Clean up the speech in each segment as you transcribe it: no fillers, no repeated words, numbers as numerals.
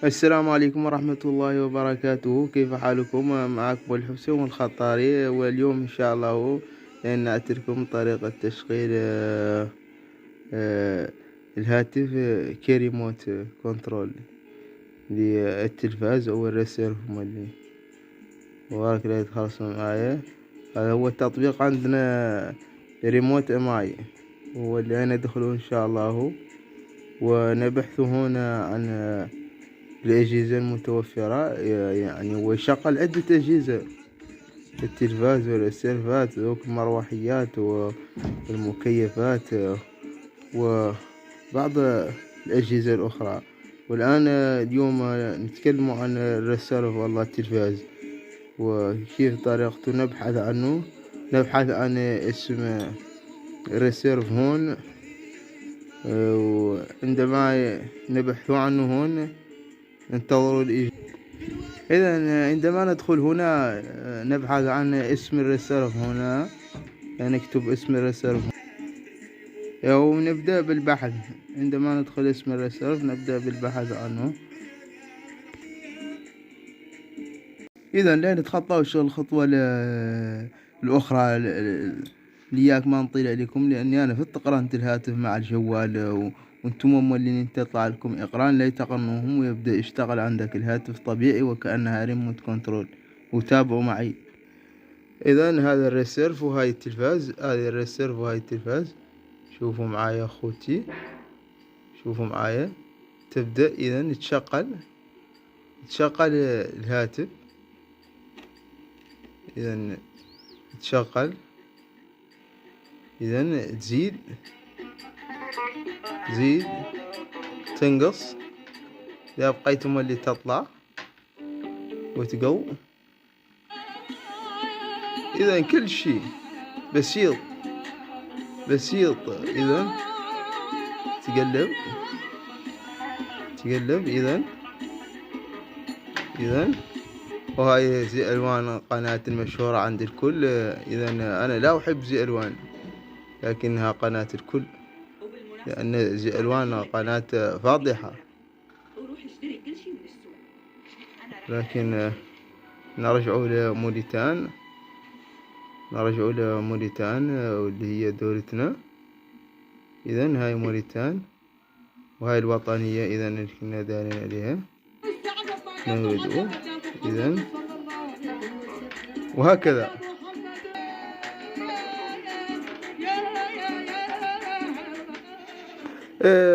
السلام عليكم ورحمة الله وبركاته. كيف حالكم؟ معكم أبو الحسين الخطاري، واليوم إن شاء الله نأتي لكم طريقة تشغيل آه، الهاتف كريموت كنترول للتلفاز أو الريسيرف مالي. وراك لا يتخلصون معايا. هذا هو التطبيق عندنا ريموت MI، هو اللي ندخله إن شاء الله ونبحث هنا عن الأجهزة المتوفرة. يعني ويشغل عدة أجهزة: التلفاز والسيرفات والمروحيات والمكيفات وبعض الأجهزة الأخرى. والآن اليوم نتكلم عن الريسيرف والله التلفاز، وكيف طريقته. نبحث عنه، نبحث عن اسم الريسيرف هون، وعندما نبحث عنه هون ننتظر الإجابة. إذا عندما ندخل هنا نبحث عن اسم الريسيرف هنا، نكتب اسم الريسيرف ونبدأ بالبحث. عندما ندخل اسم الريسيرف نبدأ بالبحث عنه. إذا لا نتخطاوش الخطوة الأخرى لياك ما نطيل عليكم، لأني أنا فت قرنت الهاتف مع الجوال، وانتم مولين تطلع لكم إقران لا تقرنوهم ويبدأ يشتغل عندك الهاتف طبيعي وكأنها ريموت كنترول. وتابعوا معي. إذا هذا الريسيرف وهاي التلفاز، هذا الريسيرف وهاي التلفاز. شوفوا معايا أخوتي، شوفوا معايا. تبدأ إذا تشغل الهاتف. إذا تشغل، إذا تزيد تنقص. إذا بقيتم اللي تطلع وتقو. إذا كل شيء بسيط. إذا تقلب. إذا وهاي زي ألوان قناة المشهورة عند الكل. إذا أنا لا أحب زي ألوان، لكنها قناة الكل، لأن زي ألوان قناة فاضحة. لكن نرجع لموريتان واللي هي دولتنا. إذا هاي موريتان وهاي الوطنية، إذا اللي كنا دارين عليها نريد. إذا وهكذا.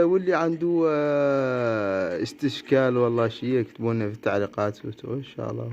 واللي عنده استشكال والله شيء يكتبونه في التعليقات إن شاء الله.